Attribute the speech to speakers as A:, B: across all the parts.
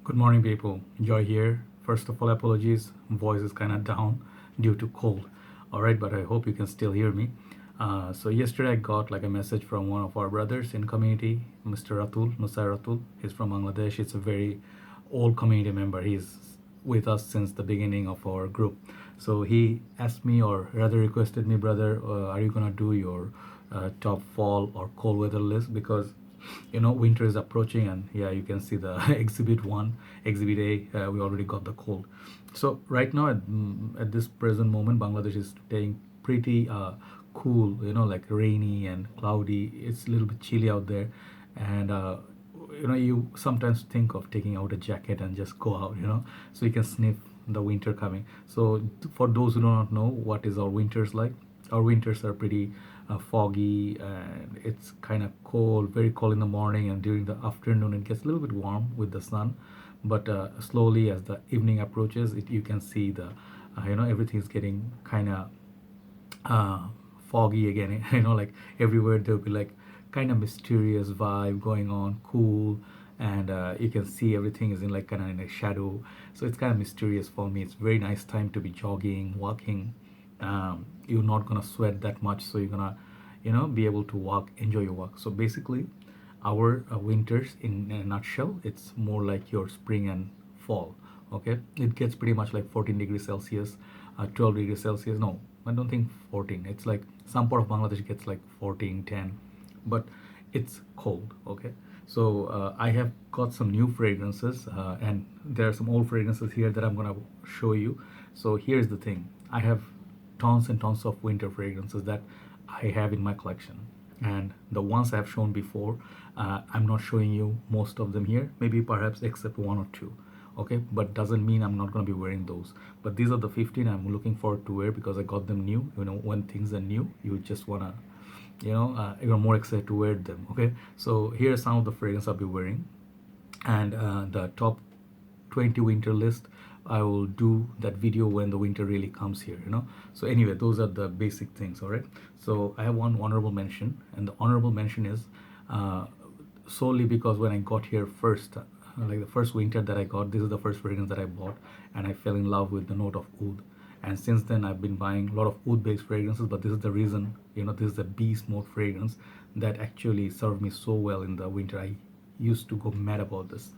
A: Good morning, people. Joy here. First of all, apologies. Voice is kind of down due to cold. All right, but I hope you can still hear me. So yesterday I got like a message from one of our brothers in community, Mr. Ratul, Nusaer Ratul. He's from Bangladesh. It's a very old community member. He's with us since the beginning of our group. So he asked me, or rather requested me, brother, are you gonna do your top fall or cold weather list? Because winter is approaching, and yeah, you can see the exhibit 1, exhibit A, we already got the cold. So right now at this present moment, Bangladesh is staying pretty cool, like rainy and cloudy. It's a little bit chilly out there, and you sometimes think of taking out a jacket and just go out, so you can sniff the winter coming. So for those who do not know what is our winters like, our winters are pretty foggy, and it's kind of cold, very cold in the morning, and during the afternoon it gets a little bit warm with the sun. But slowly as the evening approaches, you can see the everything is getting kind of uh, foggy again. Like everywhere there'll be like kind of mysterious vibe going on, cool, and you can see everything is in like kind of in a shadow. So it's kind of mysterious for me. It's very nice time to be jogging, walking. You're not gonna sweat that much, so you're gonna be able to walk, enjoy your walk. So basically our winters in a nutshell, it's more like your spring and fall. Okay, it gets pretty much like 14 degrees celsius, 12 degrees celsius. No, I don't think 14. It's like some part of Bangladesh gets like 14, 10, but it's cold. Okay, so I have got some new fragrances, and there are some old fragrances here that I'm gonna show you. So here's the thing: I have tons and tons of winter fragrances that I have in my collection. And the ones I've shown before, I'm not showing you most of them here, maybe perhaps except one or two. Okay, but doesn't mean I'm not going to be wearing those. But these are the 15 I'm looking forward to wear because I got them new. When things are new, you just want to, you're more excited to wear them. Okay, so here are some of the fragrances I'll be wearing, and the top 20 winter list, I will do that video when the winter really comes here. So anyway, those are the basic things. All right, so I have one honorable mention, and the honorable mention is uh, solely because when I got here first, like the first winter that I got, this is the first fragrance that I bought, and I fell in love with the note of oud. And since then I've been buying a lot of oud based fragrances, but this is the reason, this is a beast mode fragrance that actually served me so well in the winter. I used to go mad about this.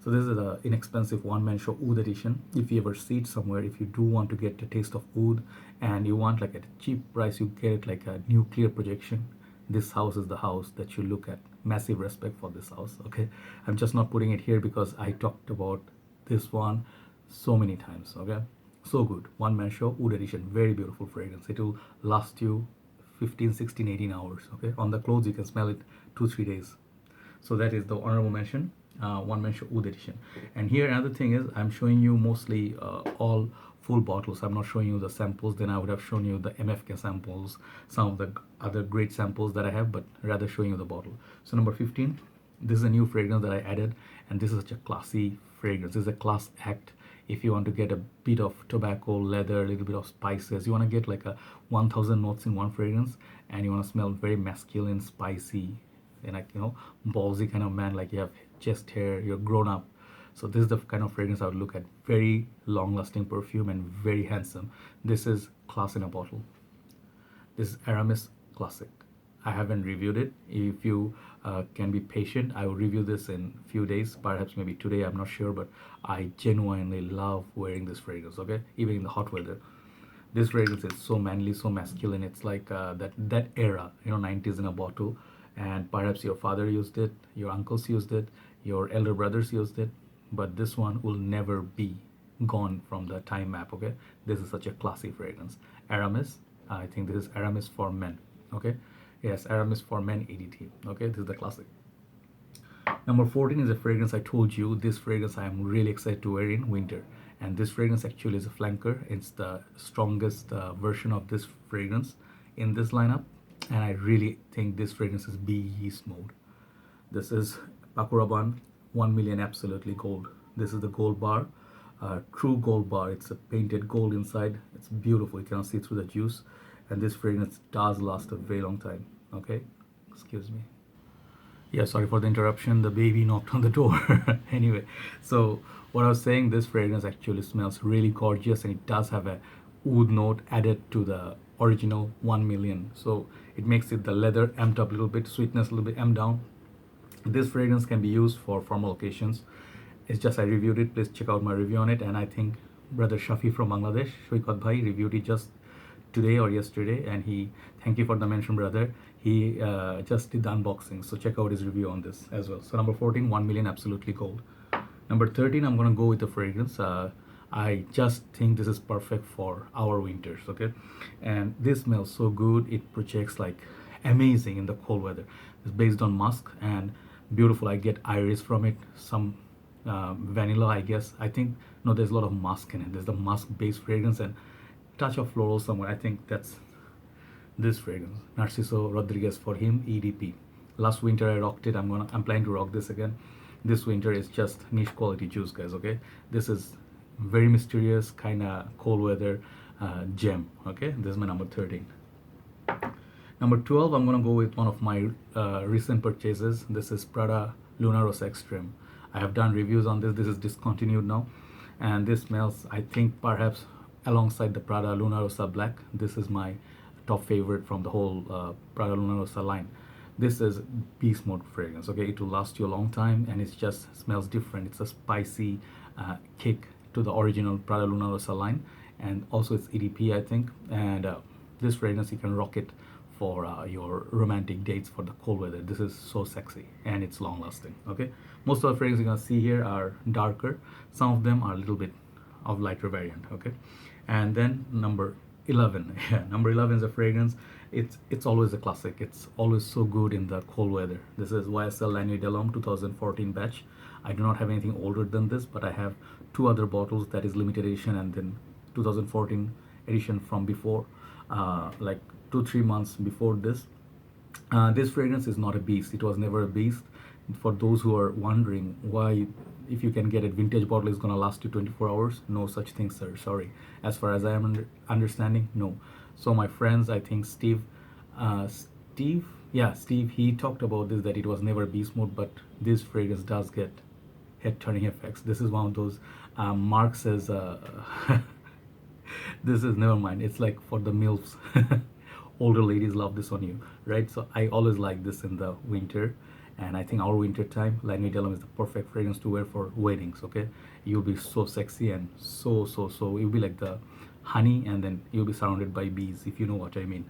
A: So this is the inexpensive one-man show oud edition. If you ever see it somewhere, if you do want to get a taste of oud and you want like at a cheap price, you get it like a nuclear projection. This house is the house that you look at. Massive respect for this house. Okay, I'm just not putting it here because I talked about this one so many times. Okay, so good. One-man show oud edition. Very beautiful fragrance. It will last you 15, 16, 18 hours. Okay, on the clothes you can smell it 2-3 days. So that is the honorable mention, one man show oud edition. And here another thing is I'm showing you mostly all full bottles. I'm not showing you the samples. Then I would have shown you the MFK samples, some of the other great samples that I have, but rather showing you the bottle. So number 15, this is a new fragrance that I added, and this is such a classy fragrance. This is a class act. If you want to get a bit of tobacco, leather, a little bit of spices, you want to get like a 1000 notes in one fragrance, and you want to smell very masculine, spicy, and like ballsy kind of man, like you have chest hair, you're grown up. So this is the kind of fragrance I would look at. Very long lasting perfume and very handsome. This is class in a bottle. This is Aramis Classic. I haven't reviewed it. If you can be patient, I will review this in few days, perhaps maybe today, I'm not sure, but I genuinely love wearing this fragrance. Okay, even in the hot weather, this fragrance is so manly, so masculine. It's like that era, 90s in a bottle. And perhaps your father used it, your uncles used it, your elder brothers used it, but this one will never be gone from the time map. Okay, this is such a classy fragrance. Aramis, I think this is Aramis for Men. Okay, yes, Aramis for Men ADT. Okay, this is the classic. Number 14 is a fragrance I told you. This fragrance I am really excited to wear in winter. And this fragrance actually is a flanker. It's the strongest version of this fragrance in this lineup. And I really think this fragrance is beast mode. This is Paco Rabanne 1 million absolutely gold. This is the gold bar, true gold bar. It's a painted gold inside. It's beautiful. You cannot see through the juice. And this fragrance does last a very long time. Okay, excuse me. Yeah, sorry for the interruption. The baby knocked on the door. Anyway, so what I was saying, this fragrance actually smells really gorgeous, and it does have a oud note added to the original 1 million. So it makes it the leather amped up a little bit, sweetness a little bit amped down. This fragrance can be used for formal occasions. It's just I reviewed it. Please check out my review on it. And I think brother Shafi from Bangladesh, Shoikat Bhai, reviewed it just today or yesterday, and he, thank you for the mention, brother. He just did the unboxing, so check out his review on this as well. So number 14, 1 million absolutely gold. Number 13, I'm gonna go with the fragrance. I just think this is perfect for our winters, okay? And this smells so good. It projects like amazing in the cold weather. It's based on musk and beautiful. I get iris from it, some vanilla, I guess. I think, no, there's a lot of musk in it. There's the musk based fragrance and touch of floral somewhere. I think that's this fragrance, Narciso ROdriguez, for him, EDP. Last winter I rocked it. I'm planning to rock this again. This winter is just niche quality juice, guys. Okay, this is very mysterious kind of cold weather gem. Okay, this is my number 13. Number 12, I'm gonna go with one of my recent purchases. This is Prada Rossa Extreme. I have done reviews on this. This is discontinued now, and this smells, I think, perhaps alongside the Prada Rossa Black. This is my top favorite from the whole Prada Rossa line. This is beast mode fragrance. Okay, it will last you a long time, and it just smells different. It's a spicy kick to the original Prada Rossa line, and also it's EDP, I think. And this fragrance, you can rock it for your romantic dates for the cold weather. This is so sexy and it's long lasting. Okay, most of the fragrances you're gonna see here are darker. Some of them are a little bit of lighter variant. Okay, and then number 11. Yeah, number 11 is a fragrance. It's always a classic. It's always so good in the cold weather. This is YSL La Nuit de l'Homme 2014 batch. I do not have anything older than this, but I have two other bottles that is limited edition, and then 2014 edition from before, like 2-3 months before this. This fragrance is not a beast. It was never a beast. For those who are wondering why, if you can get a vintage bottle, is gonna last you 24 hours. No such thing, sir. Sorry. As far as I am understanding, no. So my friends, I think Steve, Steve, he talked about this, that it was never beast mode, but this fragrance does get head turning effects. This is one of those. Mark says, this is, never mind. It's like for the milfs. Older ladies love this on you, right? So I always like this in the winter, and I think our winter time, La Nuit de l'Homme is the perfect fragrance to wear for weddings. Okay, you'll be so sexy and so you'll be like the honey, and then you'll be surrounded by bees, if you know what I mean.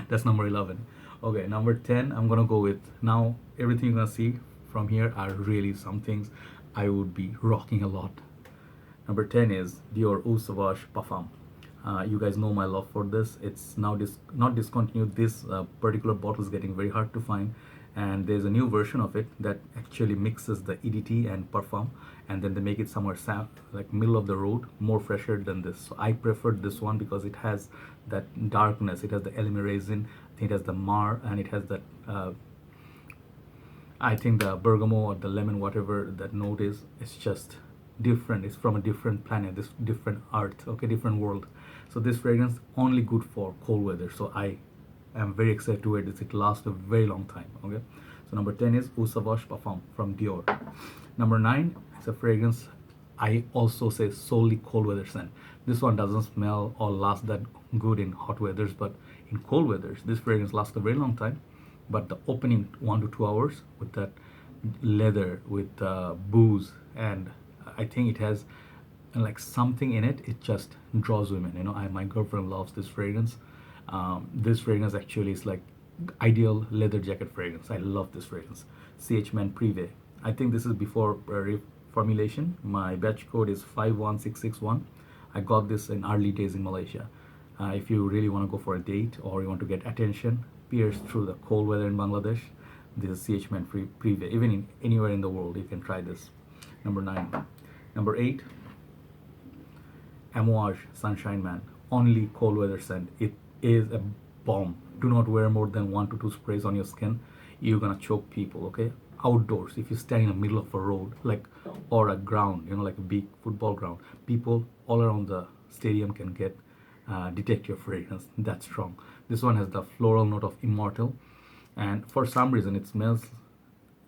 A: That's number 11. Okay, number 10, I'm gonna go with, now everything you're gonna see from here are really some things I would be rocking a lot. Number 10 is Dior Sauvage Parfum. You guys know my love for this. It's now not discontinued. This particular bottle is getting very hard to find, and there's a new version of it that actually mixes the EDT and Parfum, and then they make it somewhere like middle of the road, more fresher than this. So I preferred this one because it has that darkness. It has the elime resin. I think it has the mar, and it has that I think the bergamot or the lemon, whatever that note is. It's just different. It's from a different planet, this different earth. Okay, different world. So this fragrance only good for cold weather. So I am very excited to wear this. It lasts a very long time. Okay. So number 10 is Eau Sauvage Parfum from Dior. Number 9 is a fragrance I also say solely cold weather scent. This one doesn't smell or last that good in hot weathers, but in cold weathers, this fragrance lasts a very long time. But the opening 1 to 2 hours with that leather, with booze, and I think it has like something in it. It just draws women. You know, my girlfriend loves this fragrance. This fragrance actually is like ideal leather jacket fragrance. I love this fragrance. Men Prive. I think this is before reformulation. My batch code is 51661. I got this in early days in Malaysia. If you really want to go for a date or you want to get attention, pierce through the cold weather in Bangladesh, this is Men Prive. Even in anywhere in the world, you can try this. Number 9. Number 8, Amouage Sunshine Man. Only cold weather scent. It is a bomb. Do not wear more than 1 to 2 sprays on your skin. You're gonna choke people. Okay. Outdoors, if you stand in the middle of a road, like, or a ground, you know, like a big football ground, people all around the stadium can get detect your fragrance. That's strong. This one has the floral note of immortal, and for some reason it smells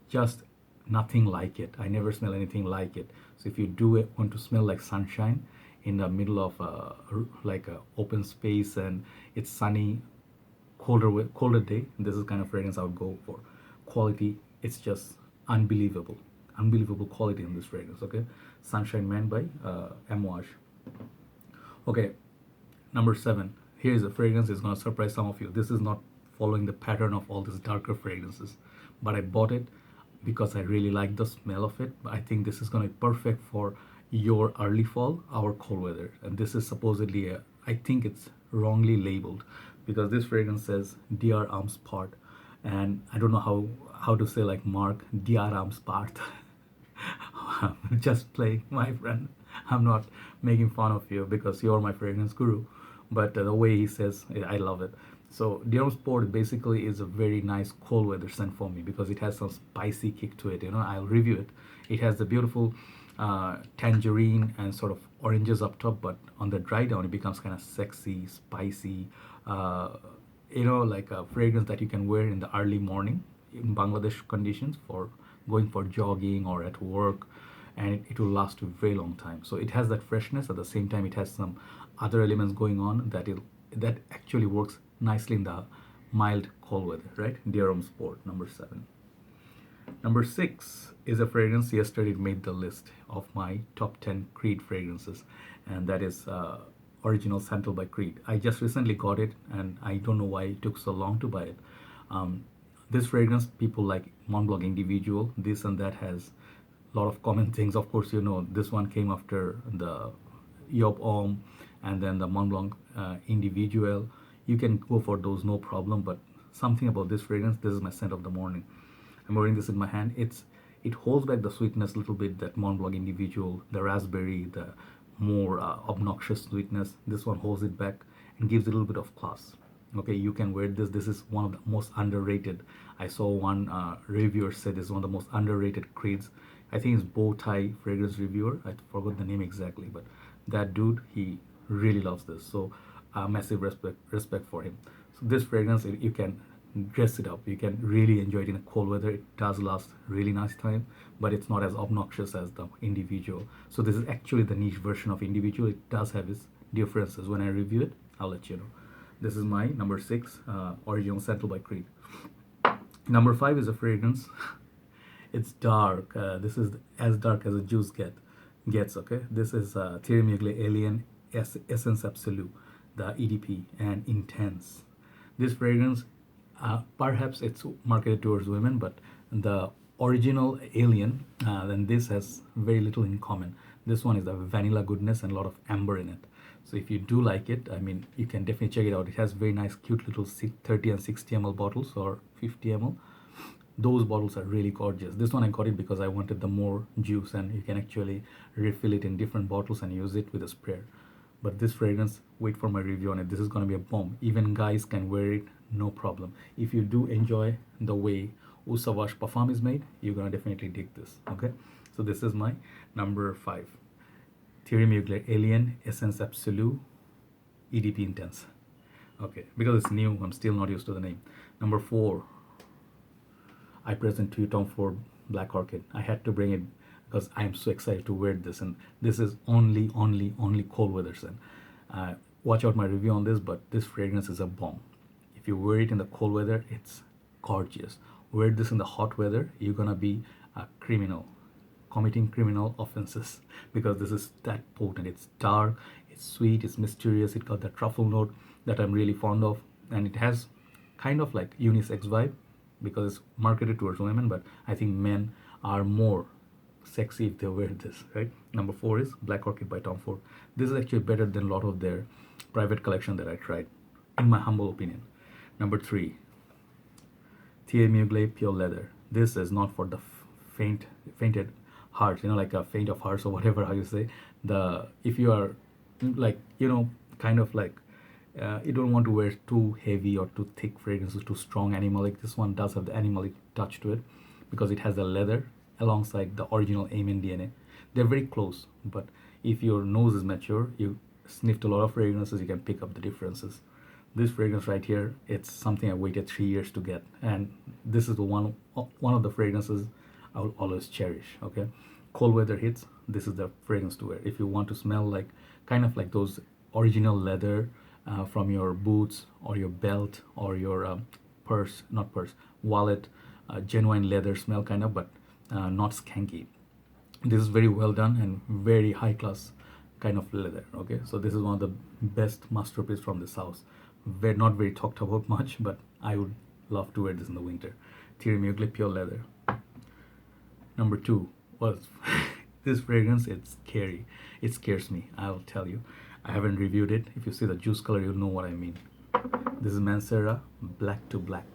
A: just nothing like it. I never smell anything like it. So if you do want to smell like sunshine in the middle of like a open space and it's sunny, colder day, this is kind of fragrance I would go for. Quality, it's just unbelievable quality in this fragrance. Okay, Sunshine Man by Amouage. Okay, number 7. Here is a fragrance is gonna surprise some of you. This is not following the pattern of all these darker fragrances, but I bought it because I really like the smell of it. I think this is gonna be perfect for your early fall, our cold weather. And this is supposedly I think it's wrongly labeled because this fragrance says Dior Arms Part, and I don't know how to say like Mark Dior Arms Part. Just playing, my friend. I'm not making fun of you because you're my fragrance guru, but the way he says it, I love it. So Dior Sport basically is a very nice cold weather scent for me because it has some spicy kick to it. I'll review it. It has the beautiful tangerine and sort of oranges up top, but on the dry down it becomes kind of sexy, spicy. Like a fragrance that you can wear in the early morning in Bangladesh conditions for going for jogging or at work, and it will last a very long time. So it has that freshness. At the same time, it has some other elements going on that actually works nicely in the mild cold weather, right? Dior Homme Sport, number 7. Number 6 is a fragrance. Yesterday it made the list of my top 10 Creed fragrances, and that is Original Santal by Creed. I just recently got it, and I don't know why it took so long to buy it. This fragrance, people like Mont Blanc Individual, this and that has a lot of common things. Of course, this one came after the Homme and then the Mont Blanc Individual. You can go for those, no problem. But something about this fragrance, this is my scent of the morning. I'm wearing this in my hand. It holds back the sweetness a little bit, that Mont Blanc Individual, the raspberry, the more obnoxious sweetness. This one holds it back and gives it a little bit of class. Okay, you can wear this. This is one of the most underrated. I saw one reviewer say this is one of the most underrated Creeds. I think it's Bow Tie fragrance reviewer. I forgot the name exactly, but that dude, he really loves this. So massive respect for him. So this fragrance, you can dress it up. You can really enjoy it in a cold weather. It does last really nice time, but it's not as obnoxious as the Individual. So this is actually the niche version of Individual. It does have its differences. When I review it, I'll let you know. This is my number 6, Original Santal by Creed. Number 5 is a fragrance. It's dark. This is as dark as a juice gets. Okay, this is Thierry Mugler Alien Essence Absolu, the EDP, and Intense. This fragrance, perhaps it's marketed towards women, but the original Alien, then this has very little in common. This one is the vanilla goodness and a lot of amber in it. So if you do like it, I mean, you can definitely check it out. It has very nice, cute little 30 and 60 ml bottles or 50 ml. Those bottles are really gorgeous. This one I got it because I wanted the more juice, and you can actually refill it in different bottles and use it with a sprayer. But this fragrance, wait for my review on it. This is going to be a bomb. Even guys can wear it, no problem. If you do enjoy the way Sauvage Parfum is made, you're going to definitely dig this. Okay, so this is my number 5. Thierry Mugler Alien Essence Absolu EDP Intense. Okay, because it's new, I'm still not used to the name. Number 4, I present to you Tom Ford Black Orchid. I had to bring it because I'm so excited to wear this, and this is only cold weather scent. Watch out my review on this, but this fragrance is a bomb. If you wear it in the cold weather, it's gorgeous. Wear this in the hot weather, you're gonna be a criminal, committing criminal offenses, because this is that potent. It's dark, it's sweet, it's mysterious. It got that truffle note that I'm really fond of, and it has kind of like unisex vibe because it's marketed towards women, but I think men are more sexy if they wear this, right? Number 4 is Black Orchid by Tom Ford. This is actually better than a lot of their private collection that I tried, in my humble opinion. Number 3, Thierry Mugler Pure Leather. This is not for the fainted heart, like a faint of hearts or whatever how you say. If you are like, kind of like you don't want to wear too heavy or too thick fragrances, too strong animalic. This one does have the animalic touch to it because it has the leather alongside the original Amin DNA. They're very close, but if your nose is mature, you sniffed a lot of fragrances, you can pick up the differences. This fragrance right here, it's something I waited 3 years to get, and this is the one of the fragrances I will always cherish. Okay, cold weather hits, this is the fragrance to wear. If you want to smell like kind of like those original leather from your boots or your belt or your purse, not purse, wallet, genuine leather smell kind of, but not skanky. This is very well done and very high class kind of leather. Okay, so this is one of the best masterpiece from this house. Not very talked about much, but I would love to wear this in the winter. Thierry Mugler pure leather. Number two was this fragrance. It's scary. It scares me, I'll tell you. I haven't reviewed it. If you see the juice color, you'll know what I mean. This is Mancera Black to Black.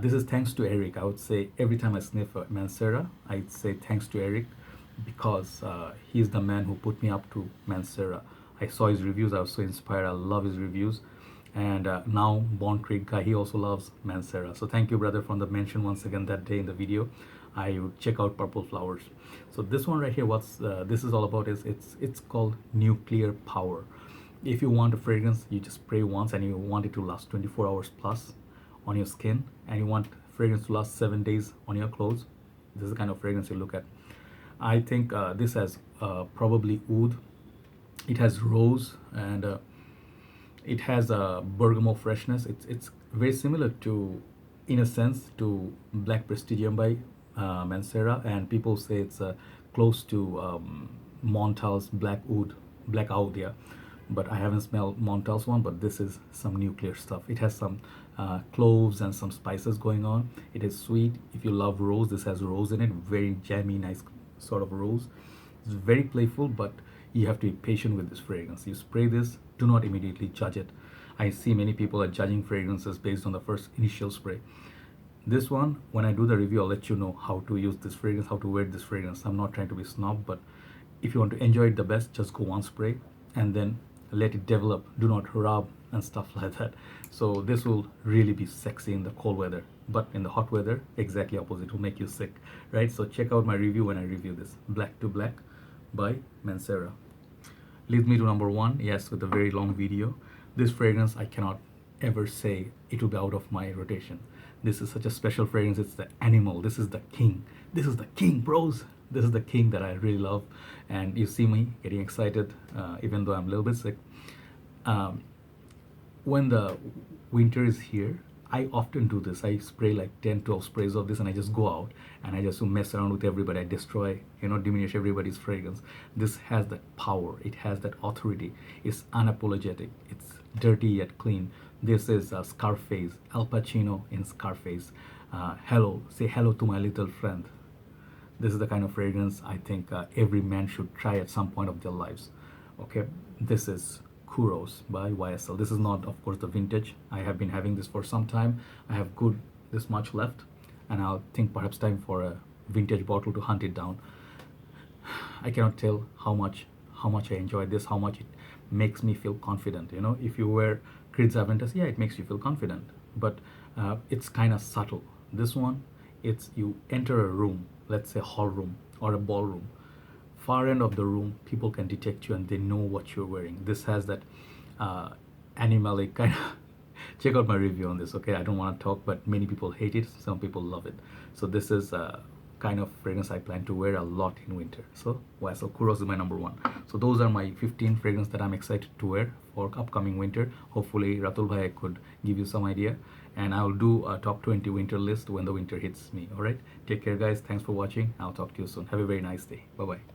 A: This is thanks to Eric. I would say every time I sniff a Mancera, I'd say thanks to Eric, because he's the man who put me up to Mancera. I saw his reviews. I was so inspired. I love his reviews. And now Born Creed guy, he also loves Mancera. So thank you, brother, for the mention once again that day in the video. I would check out Purple Flowers. So this one right here, what's this is all about is it's called Nuclear Power. If you want a fragrance, you just spray once and you want it to last 24 hours plus on your skin, and you want fragrance to last 7 days on your clothes, this is the kind of fragrance you look at. I think this has probably oud, it has rose, and it has a bergamot freshness. It's very similar to, in a sense, to Black Prestigium by Mancera, and people say it's close to Montal's Black Oud, yeah. But I haven't smelled Montal's one, but this is some nuclear stuff. It has some cloves and some spices going on. It is sweet. If you love rose, this has rose in it, very jammy, nice sort of rose. It's very playful, but you have to be patient with this fragrance. You spray this, do not immediately judge it. I see many people are judging fragrances based on the first initial spray. This one, when I do the review, I'll let you know how to use this fragrance, how to wear this fragrance. I'm not trying to be snob, but if you want to enjoy it the best, just go one spray and then let it develop. Do not rub and stuff like that. So this will really be sexy in the cold weather, but in the hot weather, exactly opposite, it will make you sick, right? So check out my review when I review this. Black to Black by Mancera. Leads me to number one, yes, with a very long video. This fragrance, I cannot ever say it will be out of my rotation. This is such a special fragrance. It's the animal. This is the king. This is the king, bros. This is the king that I really love. And you see me getting excited, even though I'm a little bit sick. When the winter is here, I often do this. I spray like 10, 12 sprays of this, and I just go out and I just mess around with everybody. I destroy, diminish everybody's fragrance. This has that power. It has that authority. It's unapologetic. It's dirty yet clean. This is Scarface, Al Pacino in Scarface. Hello, say hello to my little friend. This is the kind of fragrance I think every man should try at some point of their lives. Okay, this is Kouros by YSL. This is not, of course, the vintage. I have been having this for some time. I have this much left, and I'll think perhaps time for a vintage bottle to hunt it down. I cannot tell how much I enjoy this, how much it makes me feel confident. If you wear Creed's Aventus, yeah, it makes you feel confident, but it's kind of subtle. This one, it's you enter a room, let's say hall room or a ballroom. Far end of the room, people can detect you and they know what you're wearing. This has that animalic kind of. Check out my review on this, okay? I don't want to talk, but many people hate it. Some people love it. So this is kind of fragrance I plan to wear a lot in winter. So YSL Kouros is my number one. So those are my 15 fragrances that I'm excited to wear for upcoming winter. Hopefully Ratul bhai could give you some idea, and I'll do a top 20 winter list when the winter hits me. All right, take care guys, thanks for watching. I'll talk to you soon. Have a very nice day. Bye bye.